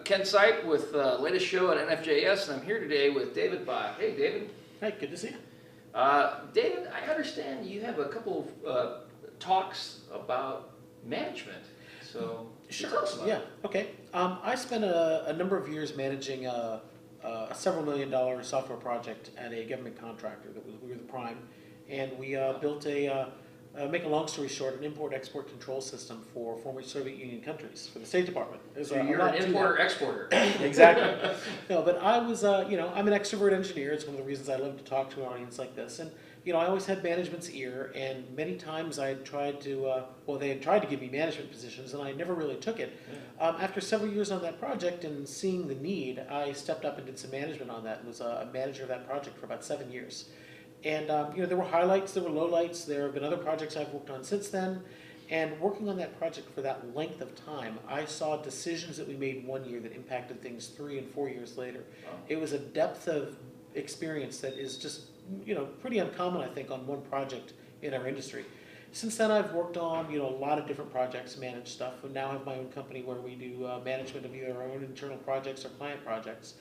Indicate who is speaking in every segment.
Speaker 1: Ken Sipe with latest show at NFJS, and I'm here today with DavidBock. Hey, David.
Speaker 2: Hey, good to see you.
Speaker 1: David, I understand you have a couple of talks about management. So,
Speaker 2: Sure.
Speaker 1: tell us about
Speaker 2: Yeah.
Speaker 1: it.
Speaker 2: Okay. I spent a number of years managing a several $1 million software project at a government contractor we were the prime, and we built make a long story short, an import-export control system for former Soviet Union countries for the State Department.
Speaker 1: So you're an importer-exporter.
Speaker 2: Exactly. No, but I was, I'm an extrovert engineer. It's one of the reasons I love to talk to an audience like this. And, I always had management's ear, and many times I had tried to, they had tried to give me management positions, and I never really took it.
Speaker 1: Yeah.
Speaker 2: After several years on that project and seeing the need, I stepped up and did some management on that and was a manager of that project for about 7 years. And there were highlights, there were lowlights, there have been other projects I've worked on since then. And working on that project for that length of time, I saw decisions that we made 1 year that impacted things 3 and 4 years later.
Speaker 1: Wow.
Speaker 2: It was a depth of experience that is just, pretty uncommon, I think, on one project in our industry. Since then, I've worked on, a lot of different projects, managed stuff, and now have my own company where we do management of either our own internal projects or client projects.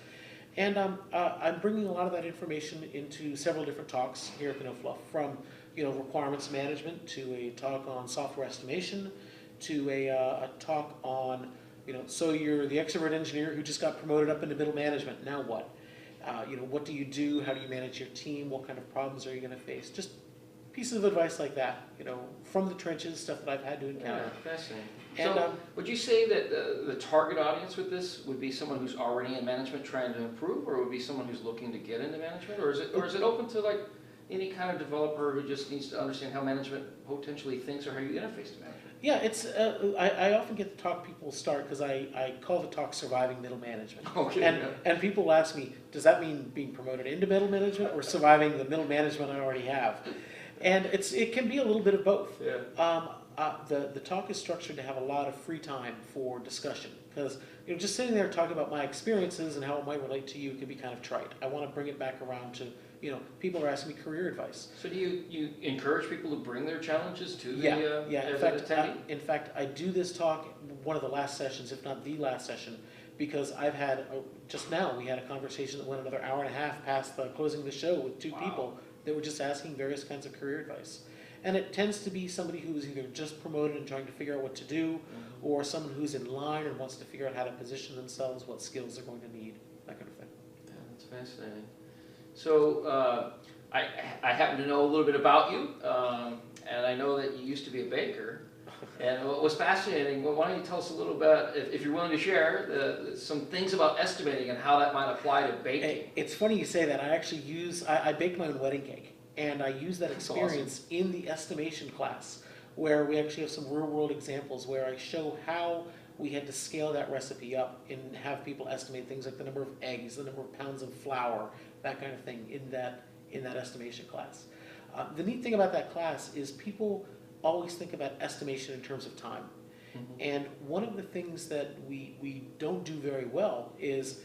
Speaker 2: And I'm bringing a lot of that information into several different talks here at the No Fluff, from requirements management to a talk on software estimation to a talk on so you're the extrovert engineer who just got promoted up into middle management. Now what? What do you do? How do you manage your team? What kind of problems are you going to face? Just pieces of advice like that. From the trenches, stuff that I've had to encounter.
Speaker 1: Yeah, fascinating.
Speaker 2: And,
Speaker 1: So, would you say that the target audience with this would be someone who's already in management trying to improve, or would it be someone who's looking to get into management, or is it open to like any kind of developer who just needs to understand how management potentially thinks or how you interface to management?
Speaker 2: Yeah, it's. I often get the talk people start because I call the talk "Surviving Middle Management,"
Speaker 1: Okay.
Speaker 2: and people ask me, does that mean being promoted into middle management or surviving the middle management I already have? And it can be a little bit of both.
Speaker 1: Yeah.
Speaker 2: The talk is structured to have a lot of free time for discussion because just sitting there talking about my experiences and how it might relate to you can be kind of trite. I want to bring it back around to people are asking me career advice.
Speaker 1: So do you encourage people to bring their challenges to the
Speaker 2: Yeah.
Speaker 1: as an attendee?
Speaker 2: In fact, I do this talk one of the last sessions, if not the last session, because I've had just now we had a conversation that went another hour and a half past the closing of the show with two people that were just asking various kinds of career advice. And it tends to be somebody who is either just promoted and trying to figure out what to do, or someone who's in line and wants to figure out how to position themselves, what skills they're going to need, that kind of thing.
Speaker 1: Yeah, that's fascinating. So I happen to know a little bit about you, and I know that you used to be a baker. And what was fascinating, well, why don't you tell us a little bit, if you're willing to share, some things about estimating and how that might apply to baking.
Speaker 2: It's funny you say that. I actually I bake my own wedding cake. And I use that experience in the estimation class, where we actually have some real-world examples where I show how we had to scale that recipe up and have people estimate things like the number of eggs, the number of pounds of flour, that kind of thing in that estimation class. The neat thing about that class is people always think about estimation in terms of time. Mm-hmm. And one of the things that we don't do very well is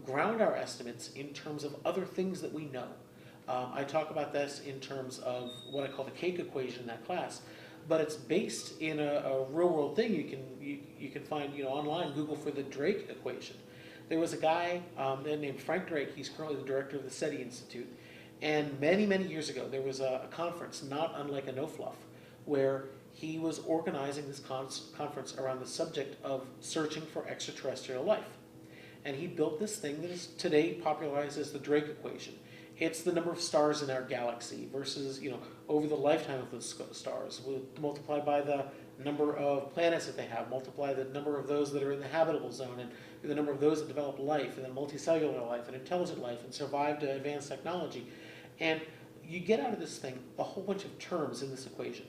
Speaker 2: ground our estimates in terms of other things that we know. I talk about this in terms of what I call the cake equation in that class, but it's based in a real-world thing you can find online. Google for the Drake equation. There was a guy named Frank Drake. He's currently the director of the SETI Institute, and many years ago there was a conference not unlike a No Fluff, where he was organizing this conference around the subject of searching for extraterrestrial life, and he built this thing that is today popularized as the Drake equation. It's the number of stars in our galaxy versus, over the lifetime of those stars. We'll multiply by the number of planets that they have, multiply the number of those that are in the habitable zone, and the number of those that develop life, and then multicellular life, and intelligent life, and survive to advanced technology. And you get out of this thing a whole bunch of terms in this equation.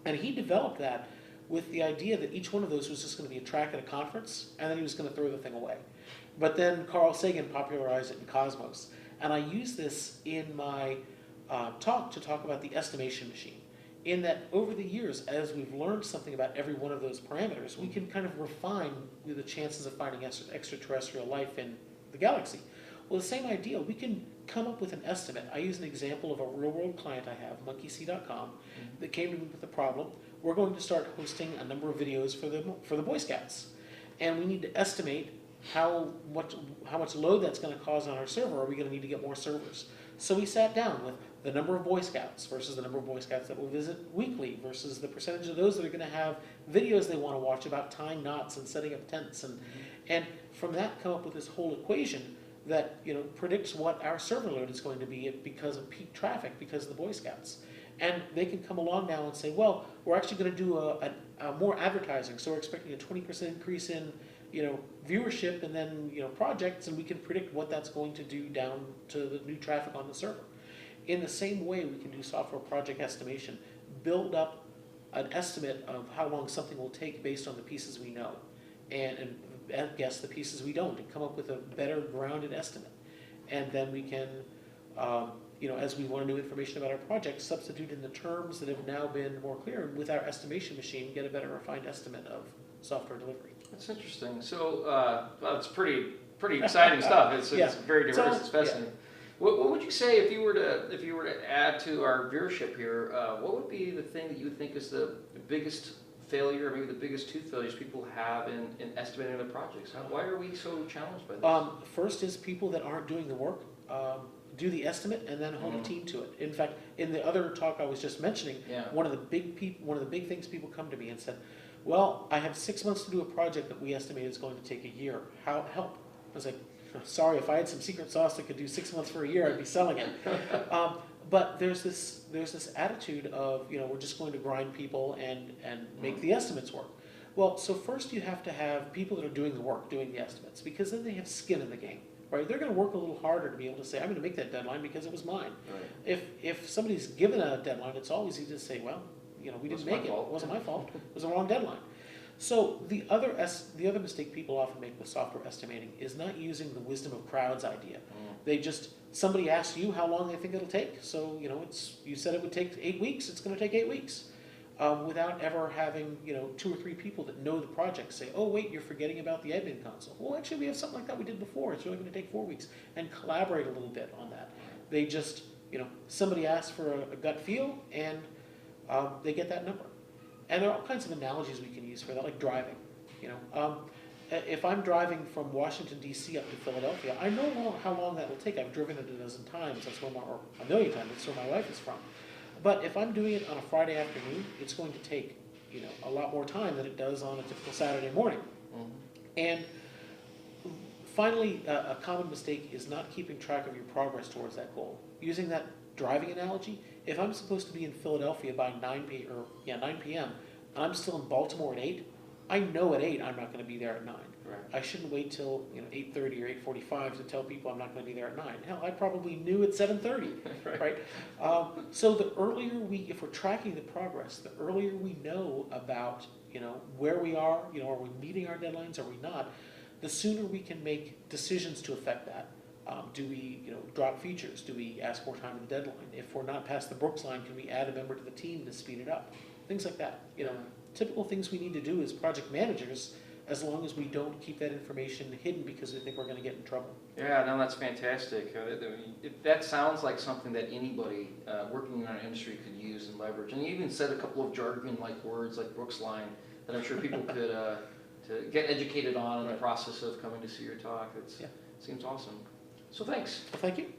Speaker 2: And he developed that with the idea that each one of those was just going to be a track at a conference, and then he was going to throw the thing away. But then Carl Sagan popularized it in Cosmos. And I use this in my talk to talk about the estimation machine, in that over the years, as we've learned something about every one of those parameters, we can kind of refine the chances of finding extraterrestrial life in the galaxy. Well, the same idea, we can come up with an estimate. I use an example of a real-world client I have, monkeyc.com, that came to me with a problem. We're going to start hosting a number of videos for the Boy Scouts. and we need to estimate how much load that's going to cause on our server. Are we going to need to get more servers? So we sat down with the number of Boy Scouts versus the number of Boy Scouts that will visit weekly versus the percentage of those that are going to have videos they want to watch about tying knots and setting up tents, and from that come up with this whole equation that predicts what our server load is going to be because of peak traffic, because of the Boy Scouts. And they can come along now and say, well, we're actually going to do a more advertising, so we're expecting a 20% increase in viewership and then projects, and we can predict what that's going to do down to the new traffic on the server. In the same way, we can do software project estimation, build up an estimate of how long something will take based on the pieces we know, and guess the pieces we don't, and come up with a better grounded estimate. And then we can, as we want new information about our project, substitute in the terms that have now been more clear, and with our estimation machine, get a better refined estimate of software delivery.
Speaker 1: That's interesting. So well, it's pretty exciting stuff. It's very diverse. It's fascinating. Yeah. What would you say if you were to add to our viewership here? What would be the thing that you think is the biggest failure, or maybe the biggest two failures people have in estimating their projects? Why are we so challenged by this?
Speaker 2: First is people that aren't doing the work. Do the estimate and then hold a team to it. In fact, in the other talk I was just mentioning, one of the big things people come to me and said, well, I have 6 months to do a project that we estimate is going to take a year. Help? I was like, sorry, if I had some secret sauce that could do 6 months for a year, I'd be selling it. But there's this attitude of, we're just going to grind people and make the estimates work. Well, so first you have to have people that are doing the work, doing the estimates, because then they have skin in the game, right? They're going to work a little harder to be able to say, I'm going to make that deadline because it was mine. Right. If somebody's given a deadline, it's always easy to say, well, we didn't make it. It wasn't my fault. It was the wrong deadline. So the other mistake people often make with software estimating is not using the wisdom of crowds idea. Somebody asks you how long they think it'll take. So you said it would take 8 weeks. It's going to take 8 weeks, without ever having 2 or 3 people that know the project say, oh wait, you're forgetting about the admin console. Well, actually we have something like that we did before. It's only going to take 4 weeks, and collaborate a little bit on that. They just somebody asks for a gut feel, and they get that number. And there are all kinds of analogies we can use for that, like driving. If I'm driving from Washington, D.C. up to Philadelphia, I know how long that will take. I've driven it a dozen times, or a million times, that's where my wife is from. But if I'm doing it on a Friday afternoon, it's going to take a lot more time than it does on a typical Saturday morning. And finally, a common mistake is not keeping track of your progress towards that goal. Using that driving analogy, if I'm supposed to be in Philadelphia by 9 p.m., and I'm still in Baltimore at 8, I know at 8 I'm not going to be there at 9. Right. I shouldn't wait till 8:30 or 8:45 to tell people I'm not going to be there at 9. Hell, I probably knew at 7:30, right? So the earlier if we're tracking the progress, the earlier we know about where we are, are we meeting our deadlines, are we not, the sooner we can make decisions to affect that. Do we drop features? Do we ask more time in the deadline? If we're not past the Brooks line, can we add a member to the team to speed it up? Things like that. Typical things we need to do as project managers, as long as we don't keep that information hidden because we think we're going to get in trouble.
Speaker 1: Yeah, no, that's fantastic. That sounds like something that anybody working in our industry could use and leverage. And you even said a couple of jargon-like words like Brooks line that I'm sure people could to get educated on in the process of coming to see your talk. It seems awesome. So thanks.
Speaker 2: Well, thank you.